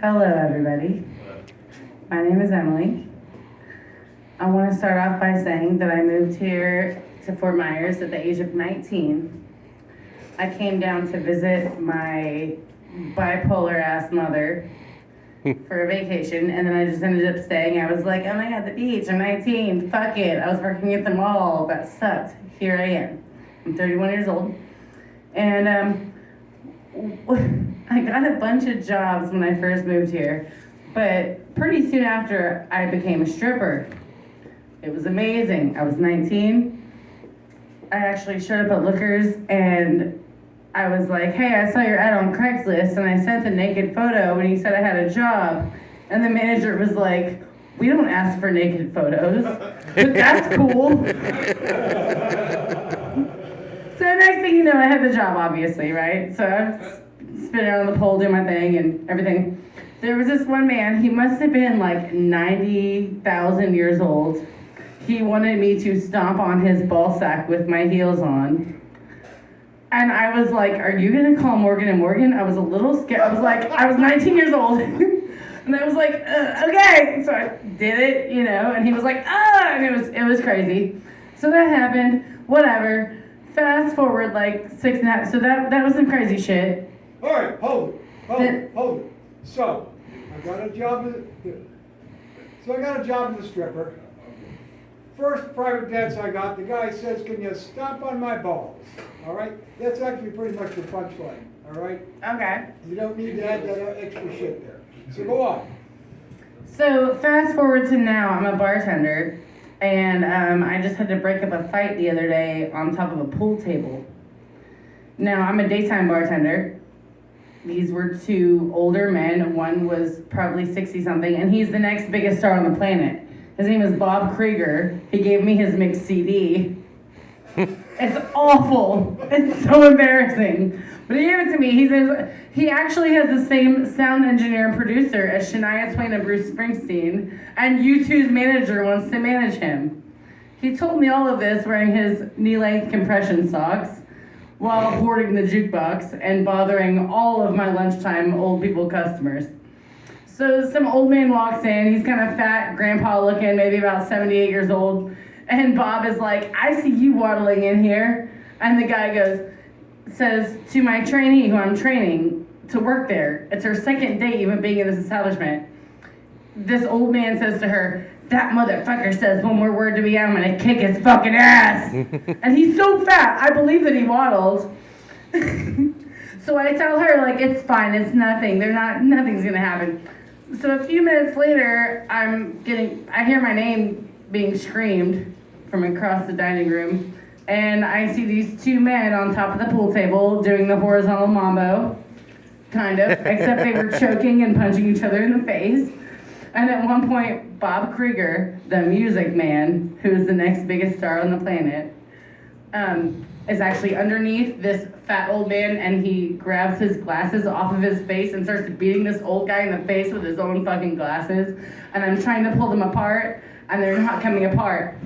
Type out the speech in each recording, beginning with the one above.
Hello, everybody. My name is Emily. I want to start off by saying that I moved here to Fort Myers at the age of 19. I came down to visit my bipolar ass mother for a vacation, and then I just ended up staying. I was like, oh my god, the beach, I'm 19, fuck it. I was working at the mall, that sucked. Here I am. I'm 31 years old. And I got a bunch of jobs when I first moved here, but pretty soon after I became a stripper. It was amazing. I was 19. I actually showed up at Lookers and I was like, hey, I saw your ad on Craigslist, and I sent a naked photo and you said I had a job. And the manager was like, we don't ask for naked photos, but that's cool. So next thing you know, I had the job, obviously, right? So I'm spinning around the pole, doing my thing and everything. There was this one man, he must have been like 90,000 years old. He wanted me to stomp on his ball sack with my heels on. And I was like, are you gonna call Morgan & Morgan? I was a little scared. I was like, I was 19 years old. And I was like, okay. So I did it, and he was like, and it was crazy. So that happened, whatever. Fast forward like 6.5, so that was some crazy shit. All right, hold it. So, I got a job as a stripper. First private dance I got, the guy says, can you stomp on my balls? All right? That's actually pretty much the punchline, all right? Okay. You don't need to add that extra shit there. So go on. So fast forward to now, I'm a bartender, and I just had to break up a fight the other day on top of a pool table. Now, I'm a daytime bartender. These were two older men. One was probably 60-something, and he's the next biggest star on the planet. His name is Bob Krieger. He gave me his mixed CD. It's awful. It's so embarrassing. But he gave it to me. He says he actually has the same sound engineer and producer as Shania Twain and Bruce Springsteen, and U2's manager wants to manage him. He told me all of this wearing his knee-length compression socks while hoarding the jukebox and bothering all of my lunchtime old people customers. So some old man walks in, he's kind of fat, grandpa looking, maybe about 78 years old, and Bob is like, I see you waddling in here. And the guy says to my trainee, who I'm training to work there, it's her second day even being in this establishment. This old man says to her, that motherfucker says one more word to me, I'm gonna kick his fucking ass. And he's so fat, I believe that he waddled. So I tell her, like, it's fine, it's nothing, nothing's gonna happen. So a few minutes later, I hear my name being screamed from across the dining room, and I see these two men on top of the pool table doing the horizontal mambo, kind of, except they were choking and punching each other in the face. And at one point, Bob Krieger, the music man, who is the next biggest star on the planet, is actually underneath this fat old man, and he grabs his glasses off of his face and starts beating this old guy in the face with his own fucking glasses. And I'm trying to pull them apart, and they're not coming apart.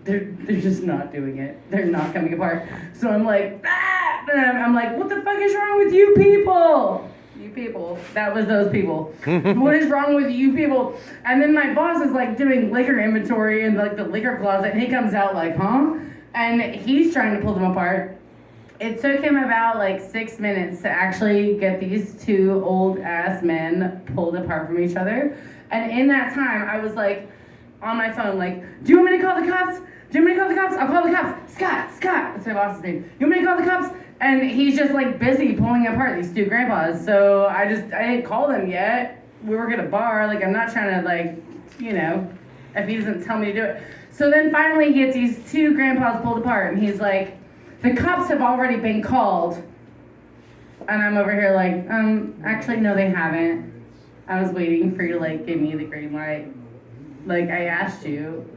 They're just not doing it. They're not coming apart. So I'm like, ah! And I'm like, what the fuck is wrong with you people? You people. That was those people. What is wrong with you people? And then my boss is like doing liquor inventory in like the liquor closet, and he comes out like, huh? And he's trying to pull them apart. It took him about like 6 minutes to actually get these two old ass men pulled apart from each other. And in that time, I was like on my phone, like, do you want me to call the cops? Do you want me to call the cops? I'll call the cops. Scott, that's my boss's name. You want me to call the cops? And he's just like busy pulling apart these two grandpas. So I didn't call them yet. We work at a bar. Like, I'm not trying to like, if he doesn't tell me to do it. So then finally he gets these two grandpas pulled apart, and he's like, the cops have already been called. And I'm over here like, actually, no, they haven't. I was waiting for you to like give me the green light. Like, I asked you.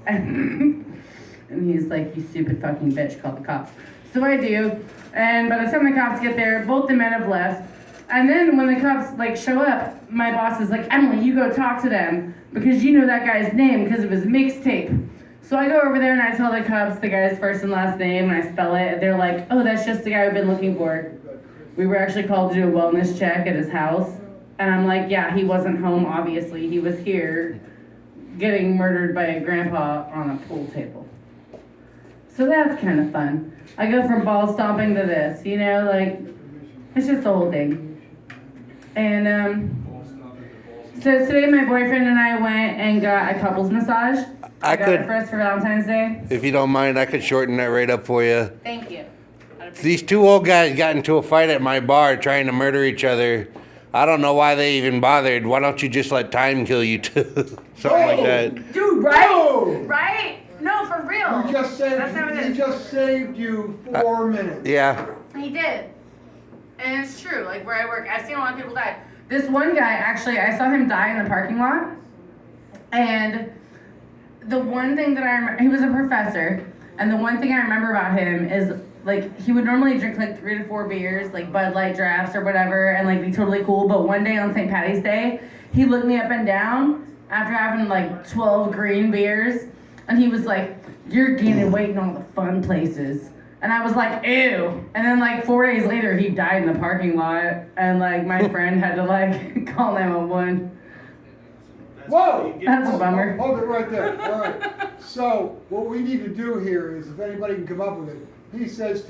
And he's like, you stupid fucking bitch, call the cops. So I do. And by the time the cops get there, both the men have left. And then when the cops like show up, my boss is like, Emily, you go talk to them because you know that guy's name because of his mixtape. So I go over there and I tell the cops the guy's first and last name, and I spell it. They're like, oh, that's just the guy we've been looking for. We were actually called to do a wellness check at his house. And I'm like, yeah, he wasn't home, obviously. He was here getting murdered by a grandpa on a pool table. So that's kind of fun. I go from ball stomping to this, you know, like, it's just the whole thing. And, so today my boyfriend and I went and got a couples massage. I got it for us for Valentine's Day. If you don't mind, I could shorten that right up for you. Thank you. These two old guys got into a fight at my bar trying to murder each other. I don't know why they even bothered. Why don't you just let time kill you too? Something like that. Dude, right? Whoa! Right? No, for real. He just saved, That's how it he is. just saved you 4 minutes. Yeah. He did. And it's true, like where I work, I've seen a lot of people die. This one guy, actually, I saw him die in the parking lot. And the one thing that I remember, he was a professor. And the one thing I remember about him is, like, he would normally drink like 3 to 4 beers, like Bud Light drafts or whatever, and like be totally cool. But one day on St. Patty's Day, he looked me up and down after having like 12 green beers. And he was like, "You're gaining weight in all the fun places." And I was like, ew. And then like 4 days later, he died in the parking lot. And like my friend had to like call 911. Whoa! That's a bummer. Hold it right there. All right. So what we need to do here is, if anybody can come up with it, he says,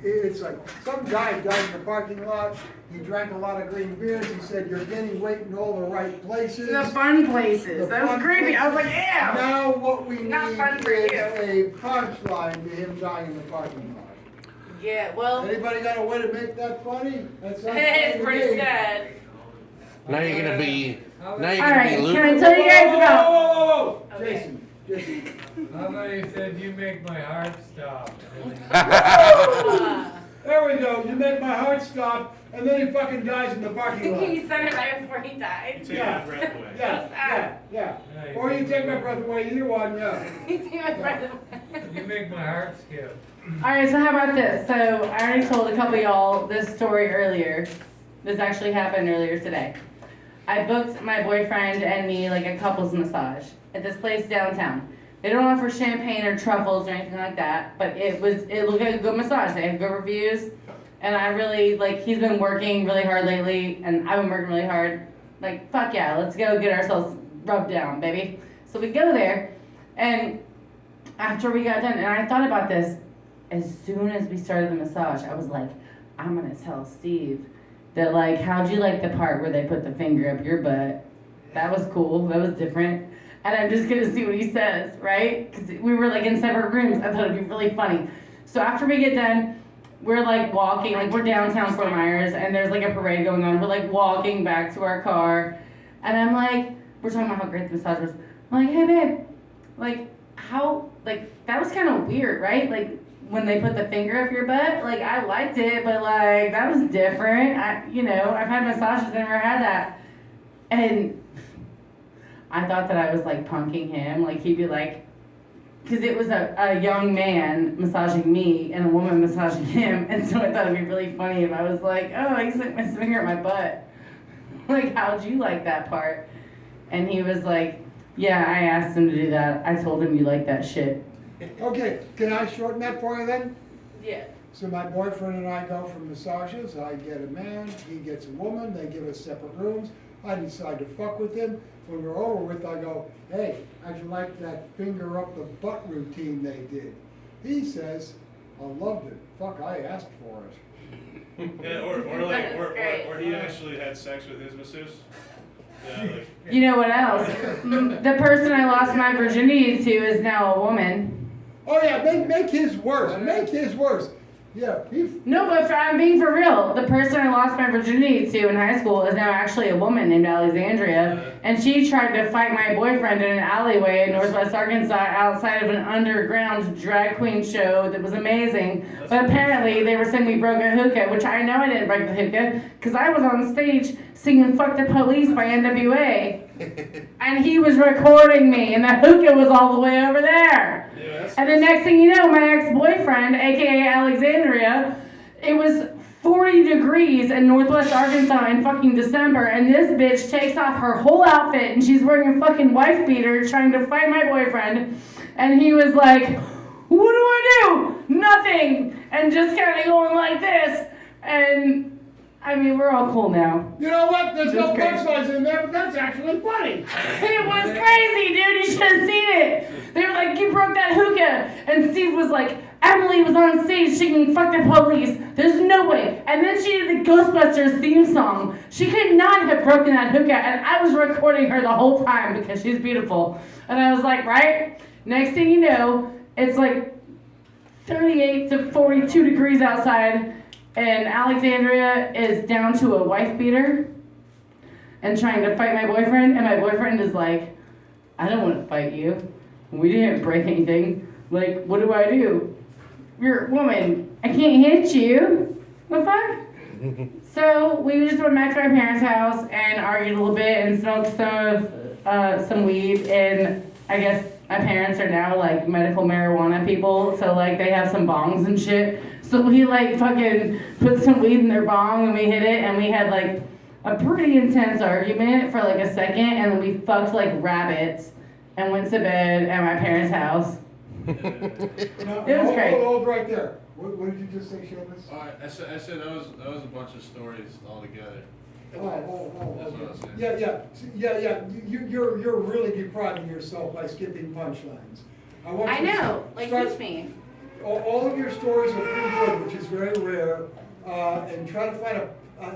it's like some guy died in the parking lot. He drank a lot of green beers. He said, "You're gaining weight in all the right places." The fun places. The That was fun creepy. I was like, places. ew. Now what we Not need fun for is you. a punchline to him dying in the parking lot. Yeah, well, Anybody got a way to make that funny? That sounds funny it's to pretty me. sad. Now you're gonna be. Now you're All gonna right, be can Luke. I tell you guys about? Whoa. Okay. Jason. How about you said you make my heart stop? There we go. You make my heart stop, and then he fucking dies in the parking lot. He said it right before he died. Take my breath away. Yeah. Or you take my breath away, either one, yeah. He took my breath away. You make my heart skip. Alright, so how about this? So I already told a couple of y'all this story earlier. This actually happened earlier today. I booked my boyfriend and me like a couples massage at this place downtown. They don't offer champagne or truffles or anything like that, but it looked like a good massage. They had good reviews, and I really, like, he's been working really hard lately, and I've been working really hard. Like, fuck yeah, let's go get ourselves rubbed down, baby. So we go there, and after we got done, and I thought about this, as soon as we started the massage, I was like, I'm gonna tell Steve that, like, how'd you like the part where they put the finger up your butt? That was cool, that was different. And I'm just gonna see what he says, right? Because we were like in separate rooms. I thought it'd be really funny. So after we get done, we're like walking, like we're downtown Fort Myers, and there's like a parade going on. We're like walking back to our car, and I'm like, we're talking about how great the massage was. I'm like, hey babe, like how, like that was kind of weird, right? Like when they put the finger up your butt, like I liked it, but like that was different. I've had massages, never had that, and I thought that I was like punking him, like he'd be like, because it was a young man massaging me and a woman massaging him, and so I thought it'd be really funny if I was like, oh, he stuck my finger at my butt. Like, how'd you like that part? And he was like, yeah, I asked him to do that. I told him you like that shit. Okay, can I shorten that for you then? Yeah. So my boyfriend and I go for massages. I get a man, he gets a woman, they give us separate rooms. I decide to fuck with him. When we're over with, I go, hey, how'd you like that finger up the butt routine they did? He says, I loved it. Fuck, I asked for it. Yeah, or he actually had sex with his masseuse. Yeah, like, You know what else? The person I lost my virginity to is now a woman. Oh yeah, make his worse. Make his worse. Yeah, No, but I'm being for real. The person I lost my virginity to in high school is now actually a woman named Alexandria, and she tried to fight my boyfriend in an alleyway in Northwest Arkansas outside of an underground drag queen show that was amazing. But apparently they were saying we broke a hookah, which I know I didn't break the hookah, because I was on stage singing "Fuck the Police" by NWA, and he was recording me, and the hookah was all the way over there. And the next thing you know, my ex-boyfriend, aka Alexandria, it was 40 degrees in Northwest Arkansas in fucking December, and this bitch takes off her whole outfit and she's wearing a fucking wife beater trying to fight my boyfriend, and he was like, what do? Nothing! And just kind of going like this, and I mean, we're all cool now. You know what? There's no That's crazy. punchlines in there, but that's actually funny. It was crazy, dude. You should have seen it. They were like, you broke that hookah. And Steve was like, Emily was on stage singing Fuck the Police. There's no way. And then she did the Ghostbusters theme song. She could not have broken that hookah. And I was recording her the whole time because she's beautiful. And I was like, right? Next thing you know, it's like 38 to 42 degrees outside. And Alexandria is down to a wife beater and trying to fight my boyfriend. And my boyfriend is like, I don't want to fight you. We didn't break anything. Like, what do I do? You're a woman. I can't hit you. What the fuck? So we just went back to my parents' house and argued a little bit and smoked some weed. And I guess my parents are now like medical marijuana people. So like they have some bongs and shit. So we like fucking put some weed in their bong and we hit it and we had like a pretty intense argument for like a second and then we fucked like rabbits and went to bed at my parents' house. No, It was great. Hold right there. What did you just say, Seamus? I said that was a bunch of stories all together. Oh, That's what I was saying. yeah. You're really depriving yourself by skipping punchlines. Want I you to know. Like, start- teach me. all of your stories are pretty good, which is very rare, and try to find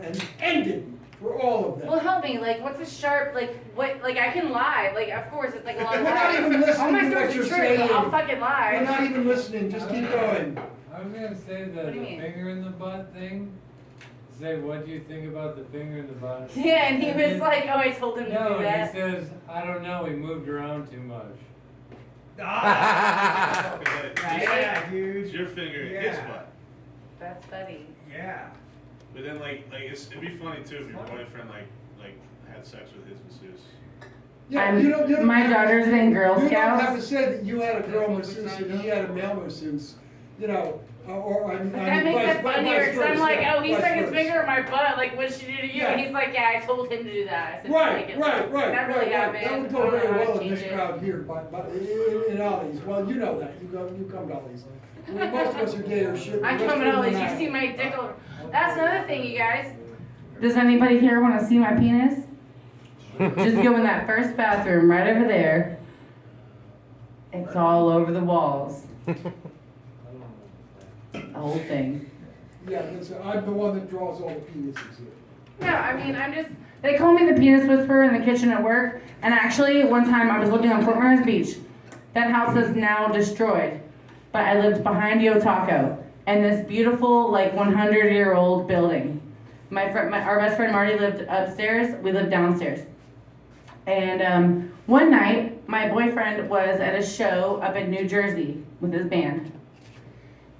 an ending for all of them. Well, help me. Like, what's a sharp, like, what, like, I can lie. Like, of course, it's like a long We're not lie. even listening All my to what stories you're are true, saying. but I'll fucking We're lie. not even listening, just keep going. I was gonna say What the do you mean? finger in the butt thing. Say, what do you think about the finger in the butt? Yeah, and he was like, oh, I told him to No, do he that. says, I don't know, he moved around too much. Right? Yeah, dude. It's your finger in his Yeah. butt. That's funny. Yeah. But then it'd be funny too if your boyfriend like had sex with his masseuse. Yeah, you don't My have- daughter's in Girl You don't have to Scouts. say that you had a girl That's what masseuse we and he had a male masseuse, or I mean. But that makes it funnier because I'm like, oh, he vice stuck his versa. finger in my butt. Like, what'd she do to you? Yeah. And he's like, yeah, I told him to do that. I said, Right, make it right. That really happened. That would I go don't very know how to well in change this it. crowd here, but in Ollie's. Well, you know that. You come to Ollie's. Most of us are gay or shit. I The rest come of at them all are these. You not. see my dick over. That's another thing, you guys. Does anybody here want to see my penis? Just go in that first bathroom right over there. It's all over the walls. The whole thing. Yeah, I'm the one that draws all the penises here. No, I mean, they call me the penis whisperer in the kitchen at work. And actually, one time I was looking on Fort Myers Beach. That house is now destroyed. But I lived behind Yo Taco. And this beautiful, like, 100-year-old building. Our best friend Marty lived upstairs. We lived downstairs. And one night, my boyfriend was at a show up in New Jersey with his band.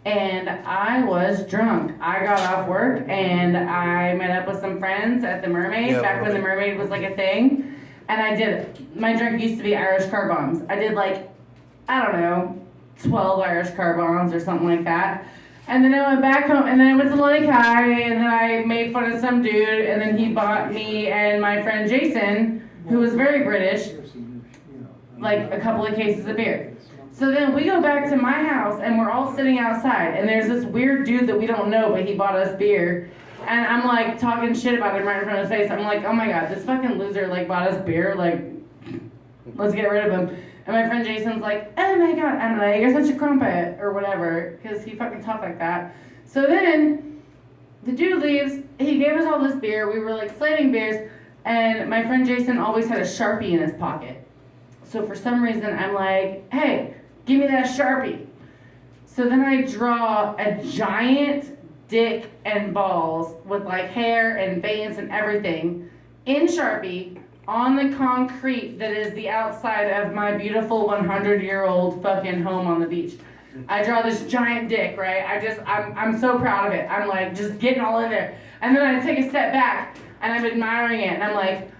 And I was drunk. I got off work and I met up with some friends at the Mermaid, Yeah, back when the Mermaid was like a thing. And I did, my drink used to be Irish car bombs. I did like, I don't know, 12 Irish car bombs or something like that. And then I went back home, and then I went to Lake High, and then I made fun of some dude, and then he bought me and my friend Jason, who was very British, like a couple of cases of beer. So then we go back to my house, and we're all sitting outside, and there's this weird dude that we don't know, but he bought us beer. And I'm like talking shit about him right in front of his face. I'm like, oh my god, this fucking loser like bought us beer, like, let's get rid of him. And my friend Jason's like, oh my god, Emily, you're such a crumpet, or whatever, because he fucking talked like that. So then, the dude leaves, he gave us all this beer, we were like slating beers, and my friend Jason always had a Sharpie in his pocket. So for some reason, I'm like, hey, give me that Sharpie. So then I draw a giant dick and balls with like hair and veins and everything in Sharpie on the concrete that is the outside of my beautiful 100-year-old fucking home on the beach. I draw this giant dick, right? I'm so proud of it. I'm like just getting all in there. And then I take a step back and I'm admiring it and I'm like,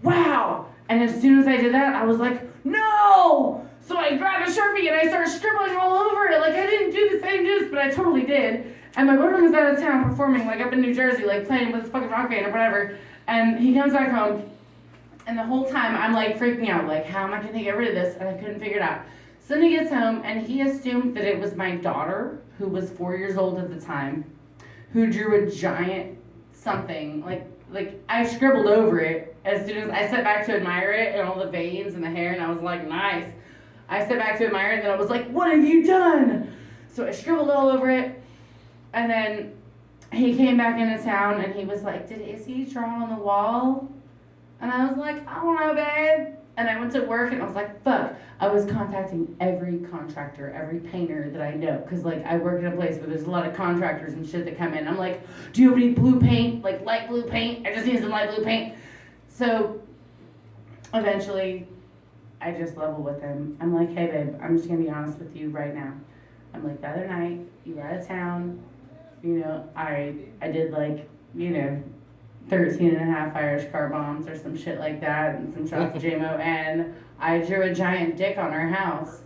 wow. And as soon as I did that, I was like, no! So I grabbed a Sharpie and I started scribbling all over it. Like, I didn't do this, but I totally did. And my boyfriend was out of town performing, like, up in New Jersey, like, playing with his fucking rock band or whatever. And he comes back home, and the whole time I'm, like, freaking out. Like, how am I gonna get rid of this? And I couldn't figure it out. So then he gets home, and he assumed that it was my daughter, who was 4 years old at the time, who drew a giant something. Like I scribbled over it as soon as I sat back to admire it and all the veins and the hair, and I was like, nice. I sat back to admire it, and then I was like, what have you done? So I scribbled all over it, and then he came back into town, and he was like, did Izzy draw on the wall? And I was like, I don't know, babe. And I went to work, and I was like, fuck. I was contacting every contractor, every painter that I know, because, like, I work in a place where there's a lot of contractors and shit that come in. I'm like, do you have any blue paint, like light blue paint? I just need some light blue paint. So eventually, I just level with him. I'm like, hey, babe, I'm just going to be honest with you right now. I'm like, the other night, you were out of town. You know, I did, like, 13 and a half Irish car bombs or some shit like that, and some shots of JMO, and I drew a giant dick on our house.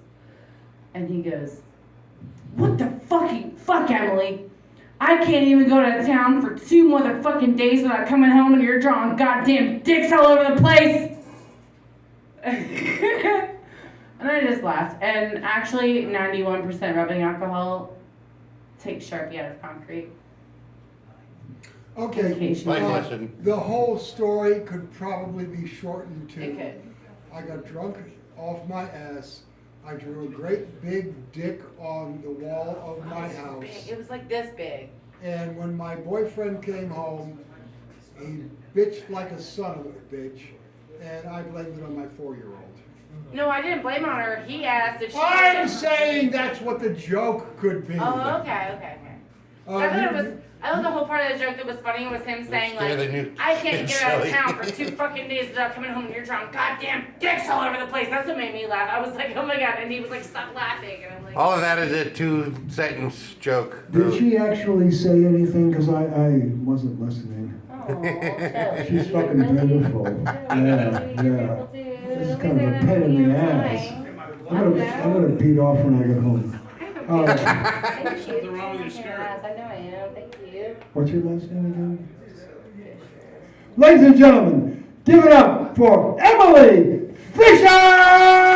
And he goes, what the fuck, Emily? I can't even go to town for 2 motherfucking days without coming home and you're drawing goddamn dicks all over the place. And I just laughed. And actually, 91% rubbing alcohol takes Sharpie out of concrete. Okay, Life lesson. the whole story could probably be shortened to, It could. I got drunk off my ass, I drew a great big dick on the wall of my house, It was like this big. and when my boyfriend came home, he bitched like a son of a bitch, and I blamed it on my 4-year-old. No, I didn't blame it on her. He asked if she I'm saying that's what the joke could be. Oh, okay. I thought the whole part of the joke that was funny was him saying, like, I can't get out of town for 2 fucking days without coming home and you're drawing goddamn dicks all over the place. That's what made me laugh. I was like, oh my god. And he was like, stop laughing. And I'm like, All of that is a 2-sentence joke. Did she actually say anything? Because I wasn't listening. oh, She's fucking beautiful. Yeah. This is kind of a pain in the ass. I'm gonna beat off when I get home. Thank you. Something wrong with your skirt. I know I am. Thank you. What's your last name again? Ladies and gentlemen, give it up for Emily Fisher!